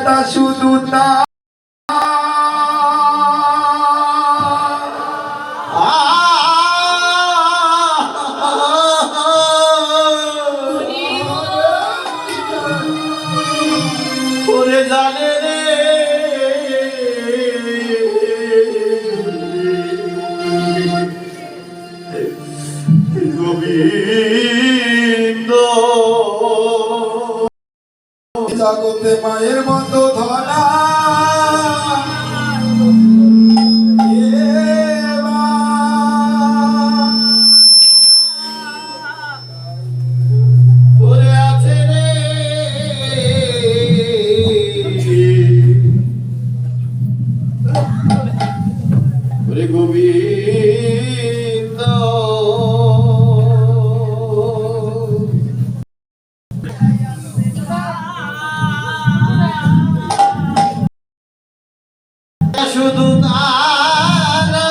ব্যথা শুধু তা জানে রে গোবিন্দ জগতে মায়ের মতো ধনা গোবিন্দ শুধু তারা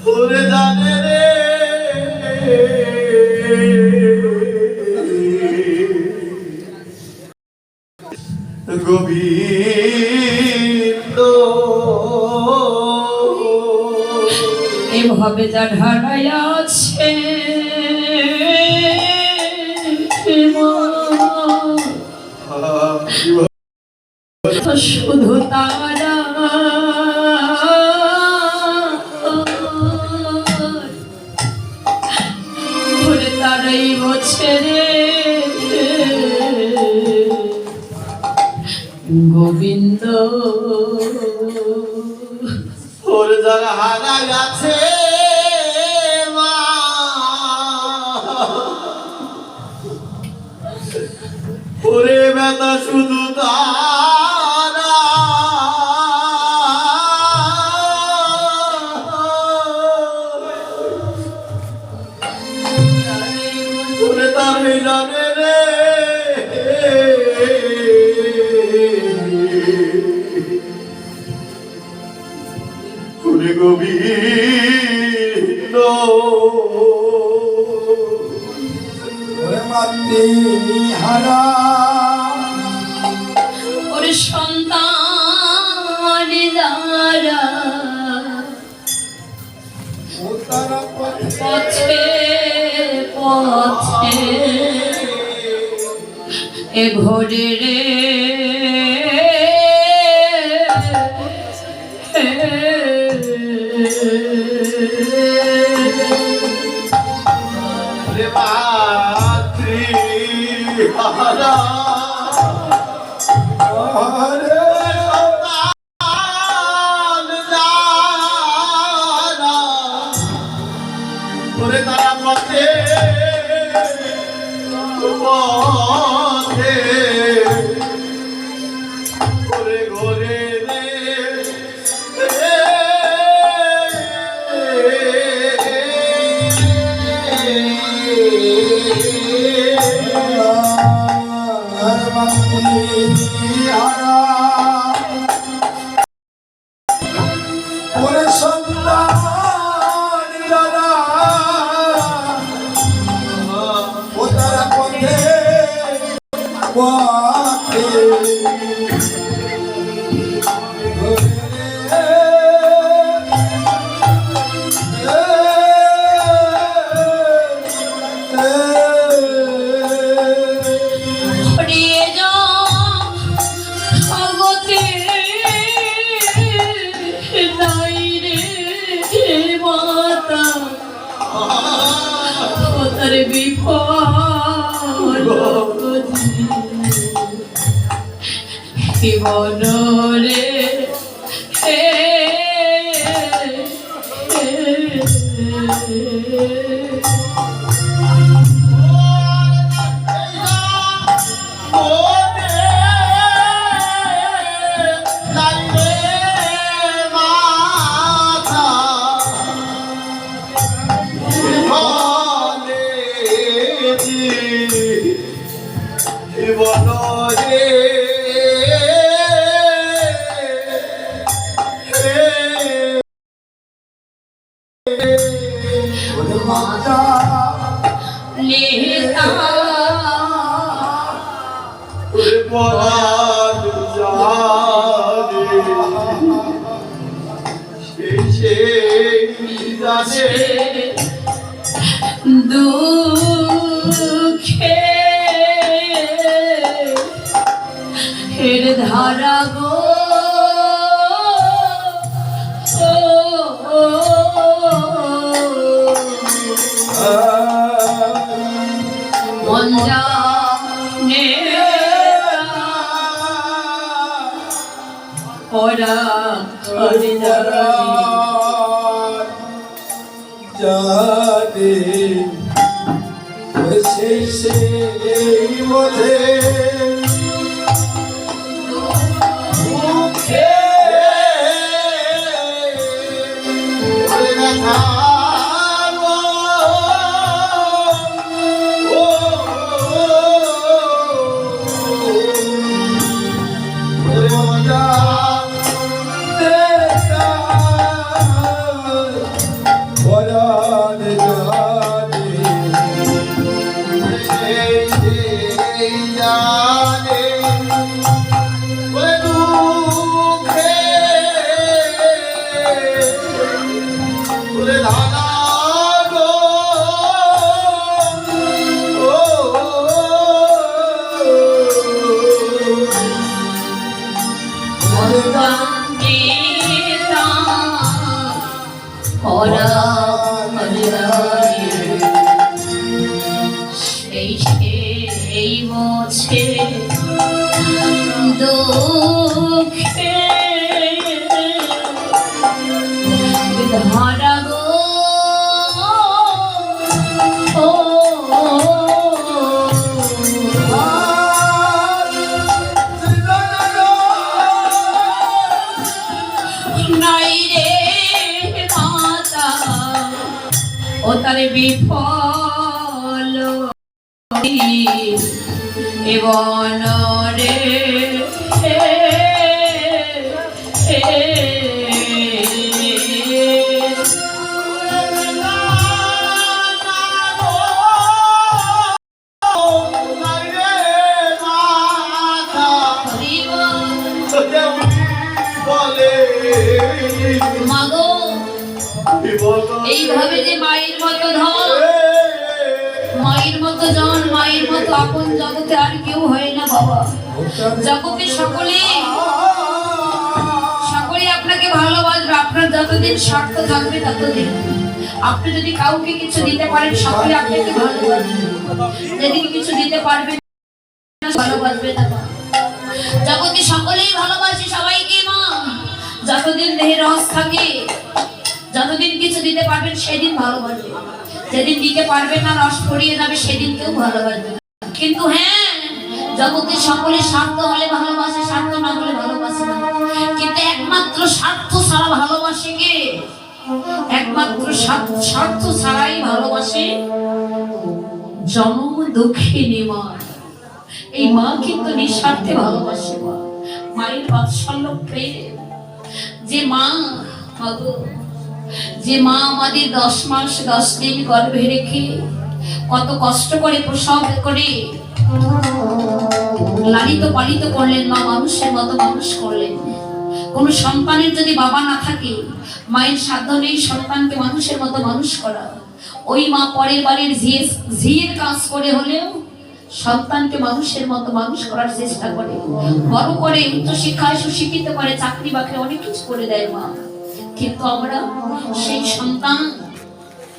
ওরে জানে রে গোবিন্দ এভাবে যার হারাই আছে শুধু তারা তারাই বলছে রে গোবিন্দ ওর যারা হারা গেছে মা ওরে ব্যথা শুধু তারা ওরে তারাই জানে রে গোবিন্দ ওরে মাতৃ হারা ওরে সন্তান যারা ও তারা পথে পথে এ ঘরে রে হারা ওরে তারা পথে পথে ঘরে ঘরে ওরে সন্তান যারা ও তারা পথে পথে জীবনরে মাতা নেতা ওরে পরাণ জানে সেই জানে দুঃখে হের ধারা গো মন জানে ওরা করে যাবে জানে শেষে বোঝে মুখে ওরে ব্যথা গো। ও ওরে মজা পরাণ জানে সেই জানে ওরে দুঃখে ওরে ধানা গো। ও নেতা ওরা সেই মোছে দুঃখে ধারা গো ও নাই রে মাতা ও তারে বিফল এবং রে মাগো এইভাবে যে মায়ের মতো ধন মায়ের মতো জন মায়ের মতো আপন জগতে আর কেউ হয় না বাবা। জগতে সকলে আপনাকে ভালোবাসবে, আপনার যতদিন স্বার্থ থাকবে ততদিন। আপনি যদি কাউকে কিছু দিতে পারেন সকলে আপনাকে ভালোবাসবে, যদি কিছু দিতে পারবেন ভালোবাসবে না। জগতে সকলেই ভালোবাসে সবাইকে মা। যতদিন দেহের রস থাকে, যতদিন কিছু দিতে পারবেন সেদিন ভালোবাসবে, যেদিন দিতে পারবেন না রস ফুরিয়ে যাবে সেদিন কেউ ভালোবাসবে না। কিন্তু হ্যাঁ, জগতে সকলে স্বার্থ হলে ভালোবাসে, স্বার্থ না হলে ভালোবাসে না। কিন্তু একমাত্র স্বার্থ ছাড়া ভালোবাসে কে? একমাত্র স্বার্থ ছাড়াই ভালোবাসে জনম দুঃখিনী মা। এই মা কিন্তু নিঃস্বার্থে ভালোবাসে মা। মায়ের বাৎসল্য প্রেম যে মা, যে মা আমাদের 10 মাস 10 দিন গর্ভে রেখে কত কষ্ট করে প্রসব করে লালিত পালিত করলেন, মা মানুষের মতো মানুষ করলেন। কোন সন্তানের যদি বাবা না থাকে, মায়ের সাধ্য নেই সন্তানকে মানুষের মতো মানুষ করা। ওই মা পরের বাড়ির ঝিয়ের কাজ করে হলেও সন্তানকে মানুষের মতো মানুষ করার চেষ্টা করে, বড় করে উচ্চ শিক্ষায় সুশিক্ষিত করে, চাকরি বাকরি অনেক কিছু করে দেয় মা। কিন্তু আমরা সেই সন্তান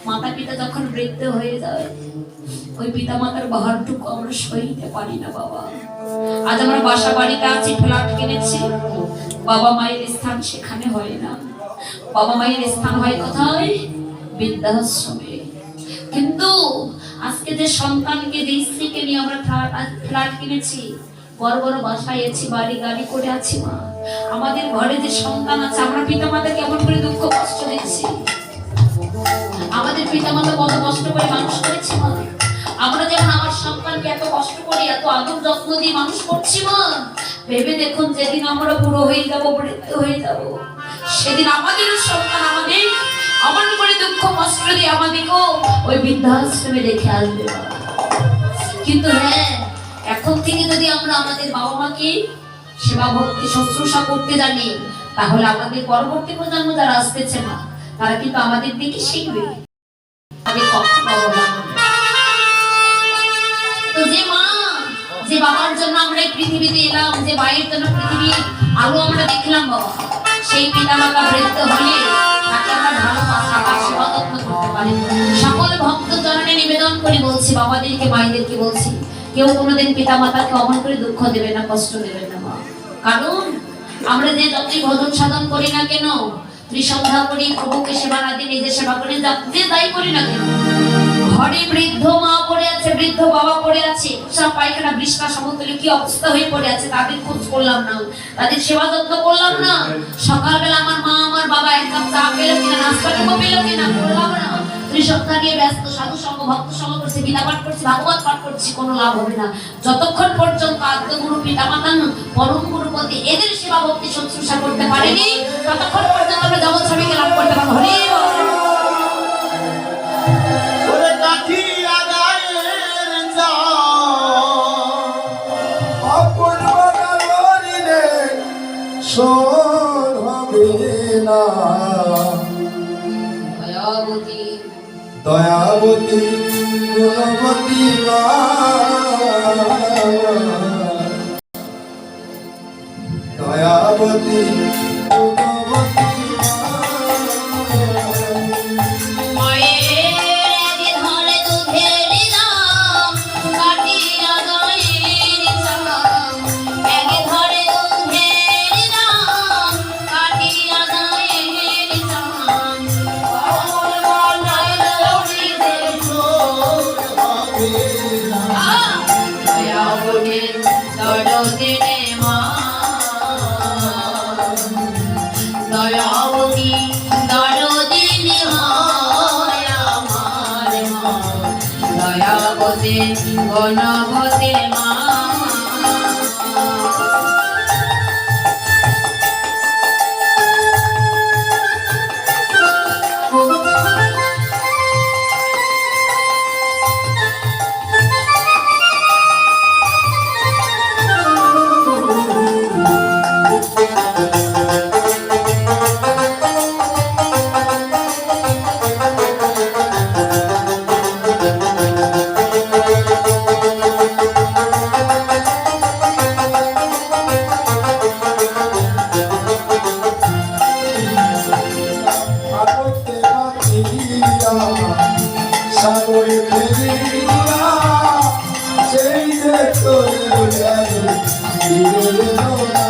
মাতা পিতা যখন বৃদ্ধ হয়ে যায়, ওই পিতা মাতার বাহারটুকু আমরা সইতে পারি না বাবা। আজ আমরা বাসা বাড়িতে আছি, ফ্ল্যাট কিনেছি, বাবা মায়ের স্থান সেখানে হয় না। বাবা মায়ের স্থান হয় কোথায়? বৃদ্ধাশ্রমে। কিন্তু আজকে যে সন্তানকে, যে স্ত্রীকে নিয়ে আমরা ফ্ল্যাট কিনেছি, বড় বড় বাসায় আছি, বাড়ি গাড়ি করে আছি মা, আমাদের ঘরে যে সন্তান আছে, আমরা পিতা মাতা কেমন করে দুঃখ কষ্ট দিচ্ছি। আমাদের পিতা মাতা কত কষ্ট করে মানুষ করেছি মা। আমরা যেমন আমার সন্তানকে এত কষ্ট করি, এত আদর যত্ন দিয়ে মানুষ করছি মা, ভেবে দেখুন যেদিন আমরা বুড়ো হয়ে যাব, বৃদ্ধ হয়ে যাব, সেদিন আমাদেরও সন্তান অমন করে দুঃখ কষ্ট দিয়ে আমাদেরকেও ওই বৃদ্ধাশ্রমে রেখে আসবে বাবা। কিন্তু হ্যাঁ, এখন থেকে যদি আমরা আমাদের বাবা মাকে সেবা ভক্তি শুশ্রূষা করতে জানি, তাহলে আমাদের পরবর্তী প্রজন্ম যারা আসতেছে না, তারা কিন্তু আমাদের দিকে শিখবে। আমি কখনো অবহেলা করব না। তো যে মা, যে বাবার জন্য আমরা এই পৃথিবীতে এলাম, যে মায়ের জন্য পৃথিবীর আলো আমরা দেখলাম বাবা, সেই পিতা মাতা বৃদ্ধ হলে তাকে আমরা ভালোবাসা বা সেবা যত্ন করতে পারি। সকল ভক্ত চরণে নিবেদন করে বলছি, বাবাদেরকে মায়েদেরকে বলছি, কেউ কোনোদিন পিতা মাতাকে অমন করে দুঃখ দেবে না, কষ্ট দেবে না মা। কারণ আমরা যে যতই ভজন সাধন করি না কেন, ত্রিসন্ধ্যা করি, প্রভুকে সেবা না দিয়ে নিজের সেবা করি, যে দায়ী করি না কেন, ঘরে বৃদ্ধ মা পড়ে আছে, বৃদ্ধ বাবা পড়ে আছে, সব পায়খানা বৃষ্কা সমতুল্য কি অবস্থা হয়ে পড়ে আছে, তাদের খোঁজ করলাম না, তাদের সেবা যত্ন করলাম না। সকালবেলা আমার মা আমার বাবা এক কাপ চা পেলো কিনা, নাস্তা পেলো কিনা করলাম না। ত্রিসন্ধ্যা নিয়ে ব্যস্ত, সাধু সঙ্গ ভক্ত সঙ্গ করছে, গীতা পাঠ করছি, ভাগবত পাঠ করছি, কোনো লাভ হবে না যতক্ষণ পর্যন্ত আদ্যগুরু পিতা মাতা পরম গুরুপতি এদের সেবা ভক্তি শুশ্রূষা করতে পারেনি, ততক্ষণ পর্যন্ত আমরা জগৎ স্বামীকে লাভ করতে পারবো। হরি বল। ওরে কাঠিয়া গায়ের চা আপন বাগানে শোন হবে না। দয়াবতী দয়াবতী গুণবতী মা, দয়াবতী গুণবতী মা। মায়ের ধরে দুধের দাম কাটিয়া গায়ের চাম, এক ধরে দুধের দাম কাটিয়া গায়ের চাম, অমর বলাই লড়িতে দয়াবতী দরদে মা, দয়াবতী দরদিনী হয় আমার মা, দয়াবতী গণপতি মা। আলোতে বাঁধিয়া সাগরে ফেলিয়া সেই যে তোর গেল না।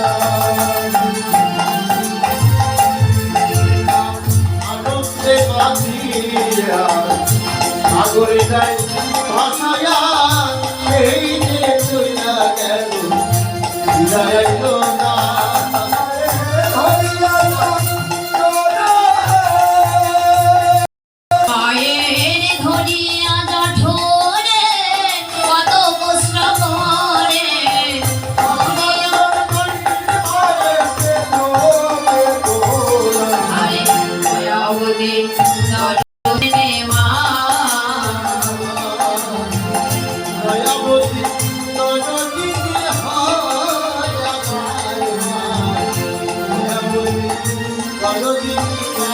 আনন্দে বাঁধিয়া সাগরে যায় ভাসায়া, সেই যে চইলা গেল ফিরাইলো না। মায়ের ধরিয়া জঠোরে কত কষ্ট করে, আরে দয়াবতী দরদিনী মা, দয়াবতী দরদিনী হয় আমার মা, দয়াবতী দরদিনী মা।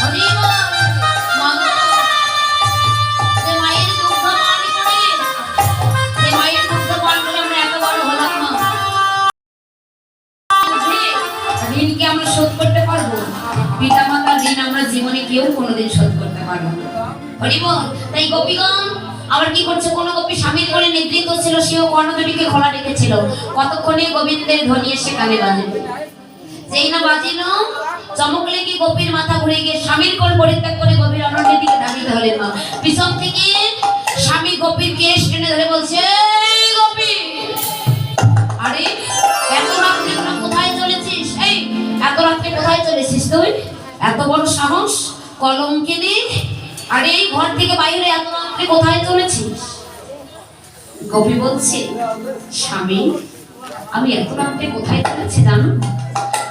হরি বল। মাগো, যে মায়ের দুগ্ধ পান করে, যে মায়ের দুগ্ধ পান করে আমরা এত বড় হলাম মা, ঋণকে আমরা শোধ করতে পারবো? পিতা মাতার ঋণ আমরা জীবনে কেউ কোনোদিন শোধ করতে পারবো না। হরি বল। তাই গোপীগণ আবার কি করছে, কোন গোপী স্বামীর করে নিদ্রিত ছিল, সেও কর্ণদুটিকে খোলা রেখেছিল, কতক্ষণে গোবিন্দের ধ্বনি এসে কানে বাজবে। যেই না বাজিল, চমকলে কি গোপীর মাথা ঘুরে গিয়ে স্বামীর কোল পরিত্যাগ করে গভীর অরণ্যের দিকে ধাবিত হলেন মা। পিছন থেকে স্বামী গোপীর কেশ টেনে ধরে বলছে, এই গোপী, আরে এত রাত্রে তোরা কোথায় চলেছিস? এই এত রাত্রে কোথায় চলেছিস তুই? এত বড় সাহস, কলঙ্কিনী! আরে এই ঘর থেকে বাইরে এত রাত্রে কোথায় চলেছিস? গোপী বলছে, স্বামী আমি এত রাতে কোথায় চলেছি জানো?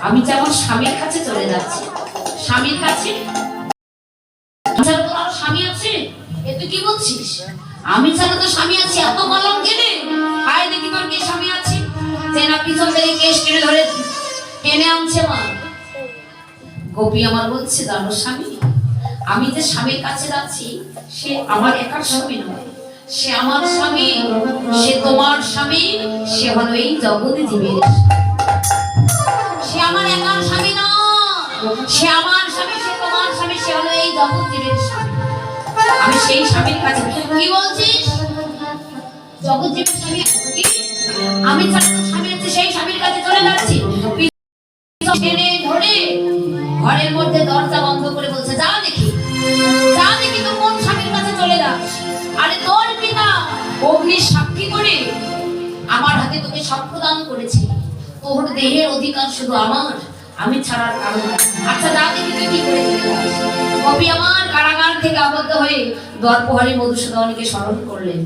আমি যে আমার স্বামীর কাছে চলে যাচ্ছি। স্বামীর কাছে? ছাড়া তোর আরো স্বামী আছে? এ তুই কি বলছিস? আমি ছাড়া তো স্বামী আছে, এত বললাম কেনে? আয় দেখি তোর কি স্বামী আছে। যে না পিছন থেকে কেশ টেনে ধরে টেনে আনছে মা। গোপী আমার বলছে, জানো স্বামী, আমি যে স্বামীর কাছে যাচ্ছি সে আমার একার স্বামী নয়, সে আমার স্বামী, সে তোমার স্বামী, সে হলো এই জগতে জীবের। সে আমার একার স্বামী নয়, সে আমার স্বামী, সে তোমার স্বামী, সে হলো এই জগৎ জীবের স্বামী। আমি সেই স্বামীর কাছে। কি বলছিস? জগৎ জীবের স্বামী কি? আমি ছাড়া তো স্বামী আছে, সেই স্বামীর কাছে চলে যাচ্ছি। টেনে ধরে ঘরের মধ্যে দরজা বন্ধ করে বলছে, যা দেখি, যা দেখি তো কোন স্বামীর কাছে চলে যাস। আরে তোর পিতা অগ্নি সাক্ষী করে আমার হাতে তোকে সাক্ষ্য দান করেছে, তোর দেহের অধিকার শুধু আমার, আমি ছাড়ার কারণ। আচ্ছা যা দেখি তুই কি করে চলে যাস। কবি আমার কারাগার থেকে আবদ্ধ হয়ে দ্বারপ্রহরী মধুসূদনকে স্মরণ করলেন।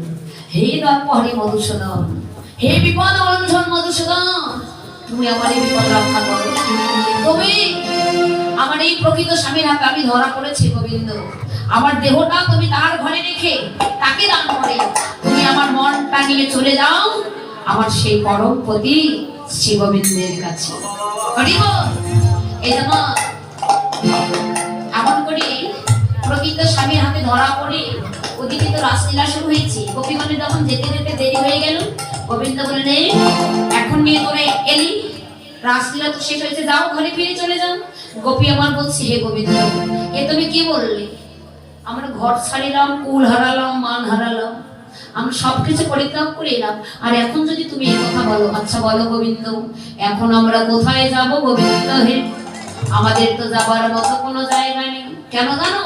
হে দ্বারপ্রহরী মধুসূদন, হে বিপদ অঞ্জন মধুসূদন, তুমি আমার এই বিপদ রক্ষা করো। তুমি আমার এই প্রকৃত স্বামীর হাতে আমি ধরা পড়েছি গোবিন্দ, আমার দেহটা তুমি তার ঘরে রেখে তাকে দান করে তুমি আমার মনটা নিয়ে চলে যাও আমার সেই পরম পতি শ্রী গোবিন্দের কাছে। এই জন্য এমন করে প্রকৃত স্বামীর হাতে ধরা পড়ে ওদিকে তো রাসলীলা শুরু হয়েছে। গোপীগণের যখন যেতে যেতে দেরি হয়ে গেল, গোবিন্দ বললেন, এখন নিয়ে তোরে এলি, রাসলীলা তো শেষ হয়েছে, যাও ঘরে ফিরে চলে যাও। গোপী আমার বলছে, হে গোবিন্দ, এ তুমি কি বললে? আমরা ঘর ছাড়িলাম, কুল হারালাম, মান হারালাম, আমরা সবকিছু পরিত্যাগ করে এলাম, আর এখন যদি তুমি এই কথা বলো। আচ্ছা বলো গোবিন্দ, এখন আমরা কোথায় যাব গোবিন্দ? হে, আমাদের তো যাবার মতো কোনো জায়গা নেই। কেন জানো?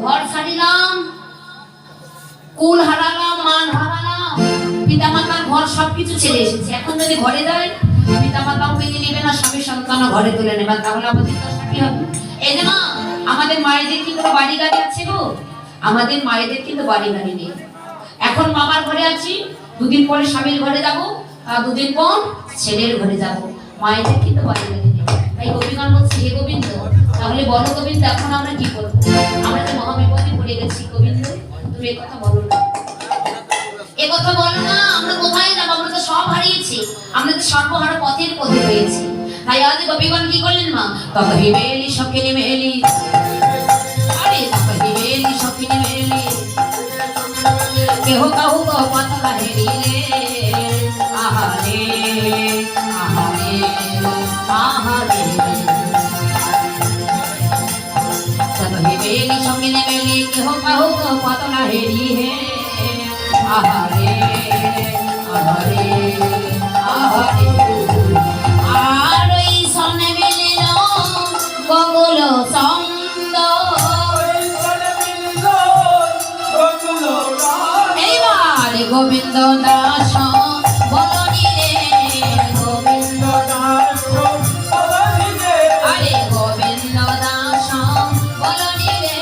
ঘর ছাড়িলাম, কুল হারালাম, মান হারালাম, পিতামাতার ঘর সবকিছু ছেড়ে এসেছি। এখন যদি ঘরে যাই, পিতামাতাও মেনে নেবে না, স্বামী সন্তানও ঘরে তুলে নেবে, তাহলে আমাদের দশা কি হবে? এই যে মা, আমাদের মায়েদের কি কোনো বাড়ি গাড়ি আছে গো? আমাদের মায়েদের কিন্তু বাড়ি গাড়ি নেই। এখন মামার ঘরে আছি, দুদিন পরে স্বামীর ঘরে যাব, দুদিন পর ছেলের ঘরে যাব, মায়েদের কিন্তু বাড়ি গাড়ি নেই। তাই গোপীগণ বলছে, হে গোবিন্দ, তাহলে বলো গোবিন্দ, এখন আমরা কি করবো? আমরা তো মহাবিপদে পড়ে গেছি গোবিন্দ, তুমি এ কথা বলো না, এ কথা বলো না। আমরা কোথায় যাবো? আমরা তো সব হারিয়েছি, আমরা তো সর্বহারা পথে রয়েছি। তাই আজ গোপীগণ কি করলেন মা? তবে বেলি সকিনি মেলি, আরে তবে বেলি সকিনি মেলি, কেহ কাহু কো পাতলা হেরিলে, আহারে আহারে আহারে, তবে বেলি সকিনি মেলি, কেহ কাহু কো পাতলা হেরি হে, আহারে আহারে আহারে। আর ওই সনে মিলিল বগুল ছন্দ, এইবার গোবিন্দ দাস বলনি রে, গোবিন্দ দাস বলনি রে, আরে গোবিন্দ দাস বলনি রে,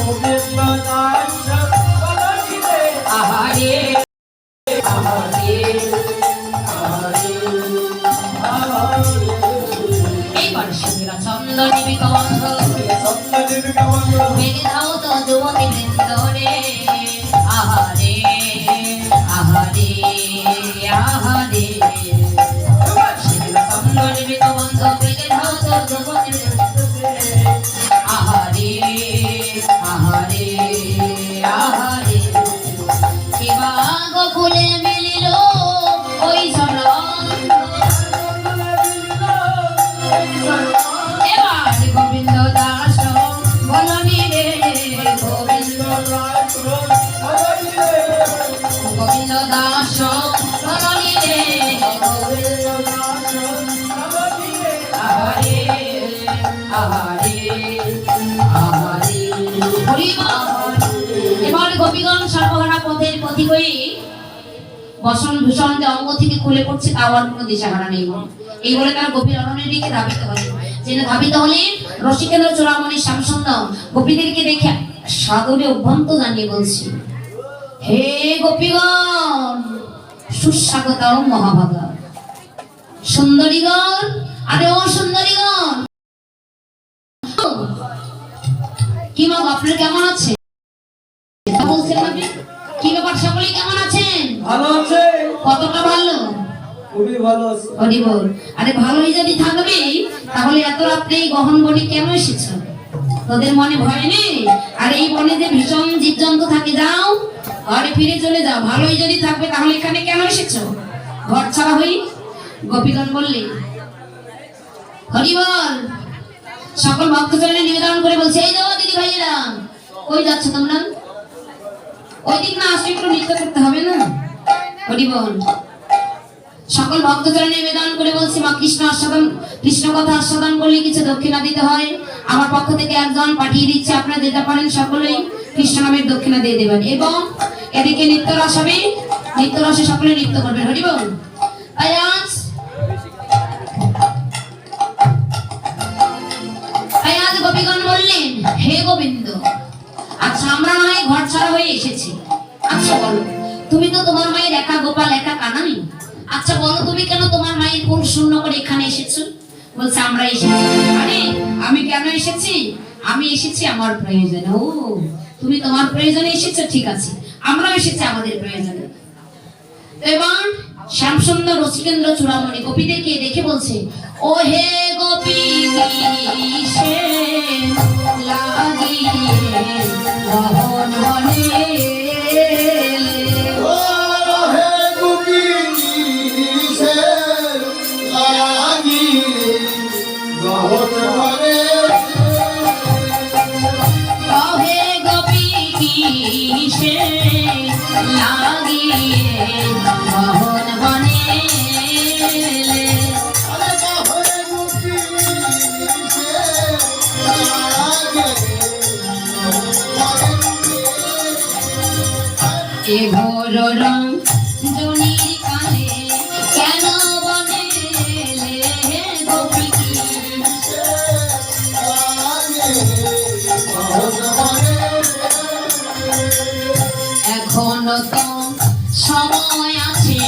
গোবিন্দ দাস বলনি রে, আহারে আহারে আহারে আহারে। এইবার সুন্দর ছন্দ নিবিক বন্ধ, মেরে দাও তো যুবতী বৃন্দ রে, আহারে আহারে আহারে, সুন্দর ছন্দ নিবিক বন্ধ, মেরে দাও তো যুবতী বৃন্দ রে, আহারে আহারে আহারে। কিবা গোকুলে মিলিল ওই ঝলক, এবার গোবিন্দ দাস বলনি রে, গোবিন্দ দাস বলনি রে, গোবিন্দ দাস বলনি রে, গোবিন্দ দাস বলনি রে, আহারে আহারে আহারে হরি বল। এবার গোপীগণ সর্বহারা পথের পথিক হয়ে বসন ভূষণ যে অঙ্গ থেকে খুলে পড়ছে তাও আর কোনো দিশাহারা নেই। এই বলে তারা গোপীর অরণ্যের দিকে ধাবিত হলেন। জেনে ধাবিত হলেন রসিকেন্দ্র চূড়ামণি শ্যামসুন্দর গোপীদেরকে দেখে সাদরে অভ্যন্ত জানিয়ে বলছি, হে গোপীগণ, সুস্বাগতম মহাভাগা। সুন্দরীগণ, আরে ও সুন্দরীগণ, কি মা আপনার কেমন আছে? বলছেন আপনি কি ব্যাপার, সকলেই কেমন আছেন? ভালো আছে, কতটা ভালো? খুবই ভালো আছে। হরি বল। আরে ভালোই যদি থাকবি তাহলে এত রাত্রে এই গহন বনে কেন এসেছ? তোদের মনে ভয় নেই? আর এই বনে যে ভীষণ জীবজন্তু থাকে, যাও ঘরে ফিরে চলে যাও। ভালোই যদি থাকবে তাহলে এখানে কেন এসেছ? ঘর ছাড়া হই। গোপীগণ বললে হরি বল। সকল ভক্তজনের নিবেদন করে বলছে, এই দেখো দিদি ভাইয়েরা, কই যাচ্ছ তোমরা? ওই দিক না আসলে একটু নৃত্য করতে হবে না? হরি বল। সকল ভক্তজনের নিবেদন করে বলছি, মা কৃষ্ণ আস্বাদন, কৃষ্ণ কথা আস্বাদন করলে কিছু দক্ষিণা দিতে হয়। আমার পক্ষ থেকে একজন পাঠিয়ে দিচ্ছে, আপনারা যেতে পারেন সকলেই কৃষ্ণ নামের দক্ষিণা দিয়ে দেবেন। এবং এদিকে নৃত্য রস হবে, নৃত্য রসে সকলে নৃত্য করবেন। হরি বল। তাই আজ গোপীগণ বললেন, হে গোবিন্দ, আচ্ছা আমরা নয় ঘর ছাড়া হয়ে এসেছি। আচ্ছা বলো, তুমি তো তোমার মায়ের একা গোপাল, একা কানাই। আচ্ছা বলো, তুমি কেন তোমার মায়ের কোল শূন্য করে এখানে এসেছো? বলছে আমরা এসেছি। আরে আমি কেন এসেছি? আমি এসেছি আমার প্রয়োজনে। ও, তুমি তোমার প্রয়োজনে এসেছো, ঠিক আছে, আমরাও এসেছি আমাদের প্রয়োজনে। এবার শ্যামসুন্দর রসিকেন্দ্র চূড়ামণি গোপীদেরকে দেখে বলছে, ও হে গোপী কিসে লাগিয়ে গহন বনে ও হে গোপী কিসে লাগি গহন বনে, হে গোপী কিসে লাগিয়ে গহন বনে। আরে হে গোপী কিসে লাগে এ ঘোর রং জনির কানে কেন বনে হে গোপী কিসে লাগে গহন বনে। এখনো তো সময় আছে,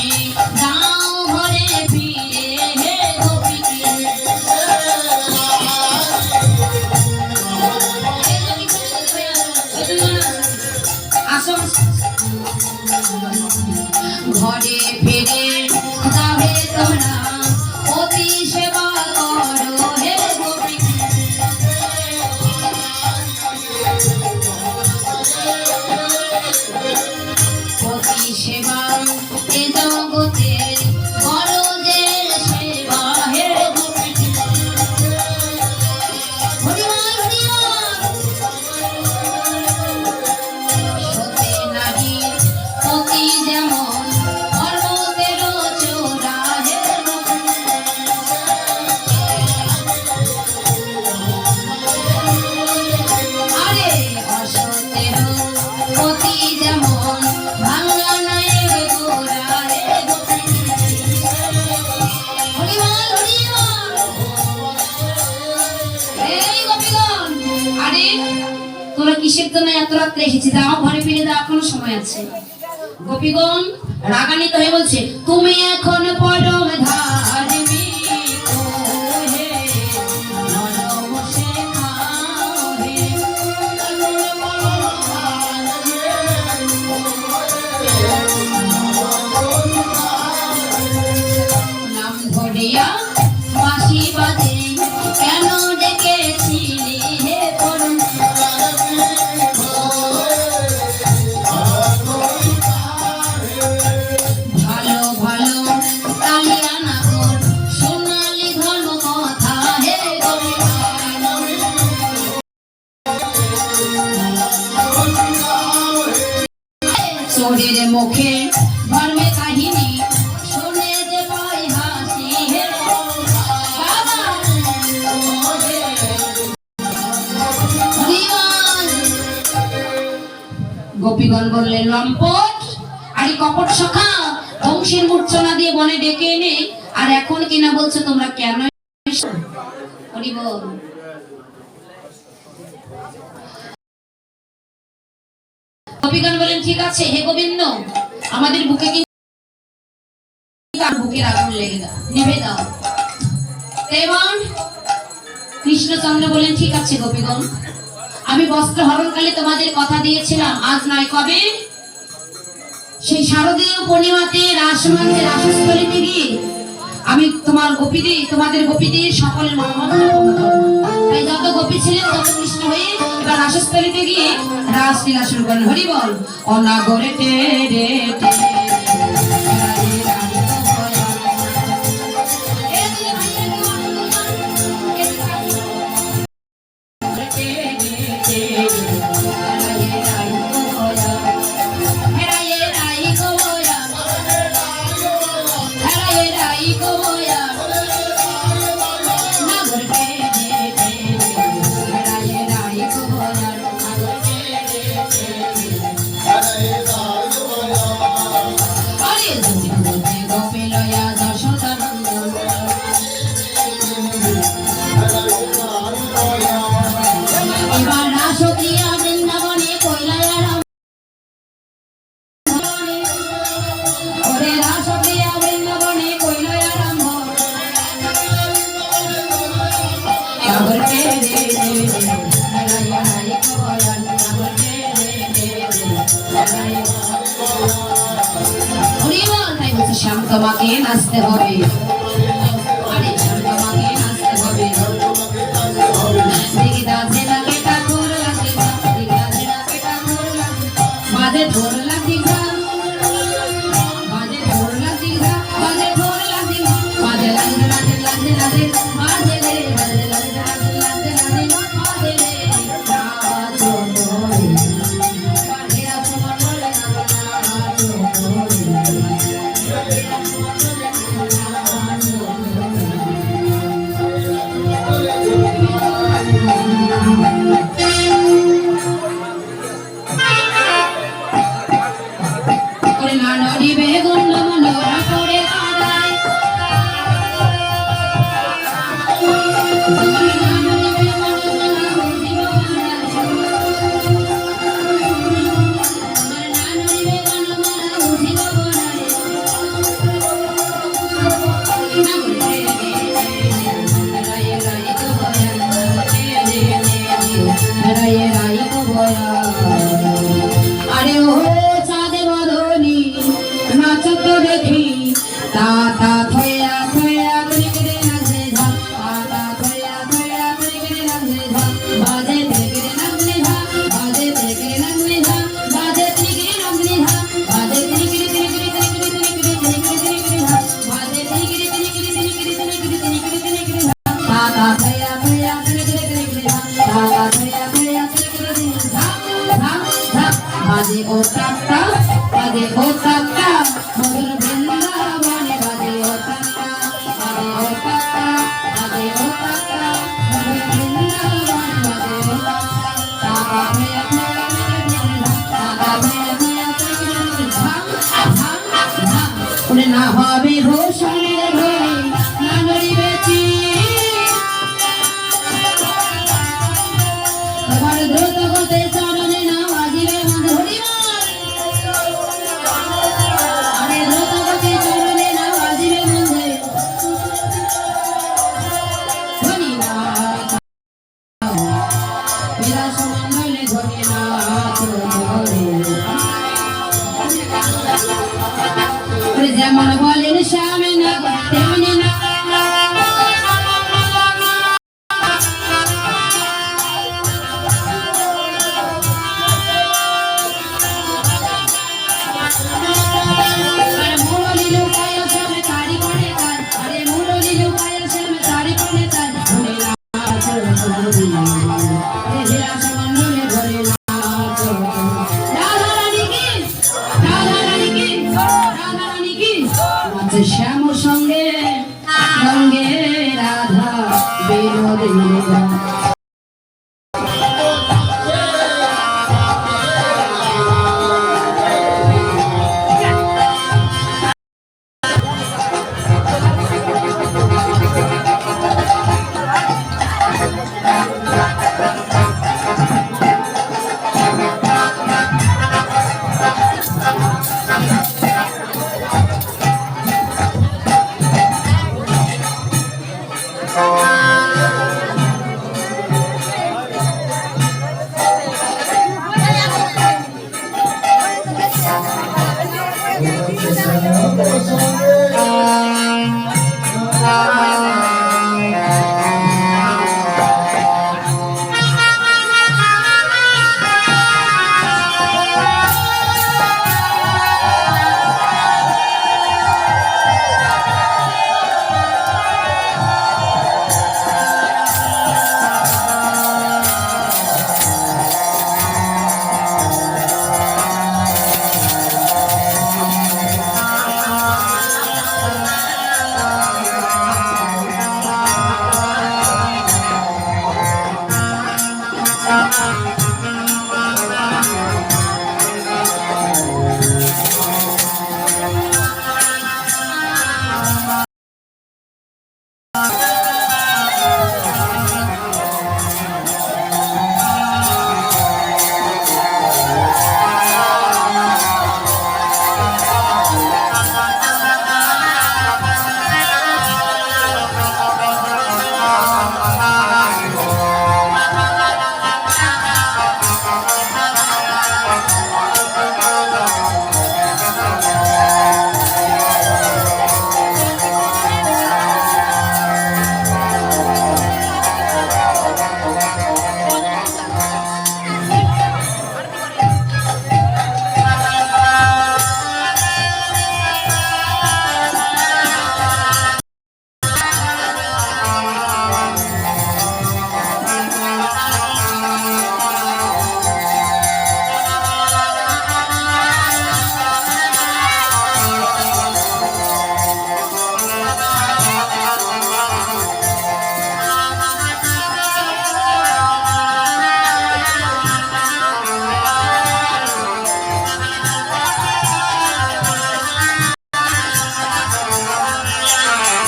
যাও ঘরে ফিরে হে গোপী আসো ঘরে ফিরে যাবে তোমরা, অতি সেবা করো হে গোপী। অতি সেবা এ জগতের বড় যে সেবা হে গোপী। হরিবল হরিবল। সতে নারীর পতি যেমন পর্বতের চূড়া হে গোপী। আরে অসতের পতি যেমন ভাঙা নয়ের গোড়া হে গোপী। হরিবল হরিবল। এই গোপীগণ, আরে তোরা কিসের জন্য এত রাত্রে এসেছিস? যাও ঘরে ফিরে যাও, এখনো সময় আছে। গোপীগণ রাগান্বিত হয়ে বলছে, তুমি এখন পরম ধার্মিক হে, নরম শেখাও হে। নাম ধরিয়া বাঁশি বাজে কেন ডেকেছিলি হে পরম। ভালো ভালো কালিয়া নাগর সোনালি ধর্ম কথা হে চোরের মুখে ধর্মে কাহিনী শুনে যে পাই হাসি হে বাবা। হরিবল। গোপীগণ বললেন, লম্পট, আর এই কপট সখা বংশের মূর্ছনা দিয়ে বনে ডেকে এনে আর এখন কিনা বলছো তোমরা কেন এসেছো? হরিবল। গোপীগণ বলেন ঠিক আছে হে গোবিন্দ, আমাদের বুকে কিন্তু আর বুকের আগুন লেগে দাও, নিভে দাও। এবার কৃষ্ণচন্দ্র বলেন ঠিক আছে গোপীগণ, আমি বস্ত্র হরণকালে তোমাদের কথা দিয়েছিলাম, আজ নয় কবে সেই শারদীয় পূর্ণিমাতে রাসমঞ্চে রাসস্থলীতে গিয়ে আমি তোমাদের গোপীদের সকলের মনোবাঞ্ছা পূর্ণ করব। তাই যত গোপী ছিলেন তত কৃষ্ণ হয়ে এবার রাসস্থলীতে গিয়ে রাসলীলা শুরু করেন। হরি বল। অনাগরে টেরে টেরে শ্যাম তোমাকে নাচতে হবে, আরে শ্যাম তোমাকে নাচতে হবে। দেখি দাঁতে লাগে ঠাকুর লাগে, দেখি দাঁতে লাগে ঠাকুর লাগে, বাজে ঢোল লাগে ঘা, বাজে ঢোল লাগে ঘা, বাজে ঢোল লাগে ঘা, বাজে লাগে লাগে লাগে লাগে, বাজে রে বাজে লাগে লাগে লাগে লাগে, বাজে রে নাচো তোরে, বাজেরা তোমার বলে নাচো তোরে। আরে ও চাঁদে বদনি নাচ তো দেখি, তাতা থয়া থয়া করে করে নাচে ঝা, তাতা থয়া থয়া করে করে নাচে ঝা, বাজে থেকে নাচলে ঝা, বাজে থেকে নাচলে ঝা, বাজে থেকে নাচলে ঝা, বাজে থেকে থেকে থেকে থেকে থেকে থেকে ঝা, বাজে থেকে থেকে থেকে থেকে থেকে থেকে ঝা, তাতা থয়া থয়া করে করে করে ঝা, তাতা থয়া থয়া করে করে ঝা ঝা ঝা, বাজে ও তাতা, বাজে ও তাতা, মধুর বৃন্দাবনে বাজে ও তাতা, বাজে ও তাতা, বাজে ও তাতা, মধুর বৃন্দাবনে বাজে ও তাতা, তাতা ভয়া ভয়া তাতা ভয়া ভয়া ঝা ঝা ঝা, ওরে না হবে ঘোষণের ঘরে না নড়িবে চির, তোমার দ্রুত গতে চরণে না বাজিবে মাধুরী মার, আরে দ্রুত গতে চরণে না বাজিবে মধ্যে ধ্বনি নাচ, বিরাস মণ্ডলে ধ্বনি নাচ ধরে, যেমন বলেন শ্যামে না তেমনি না, শ্যাম সঙ্গে রঙ্গে রাধা বিনোদিনী।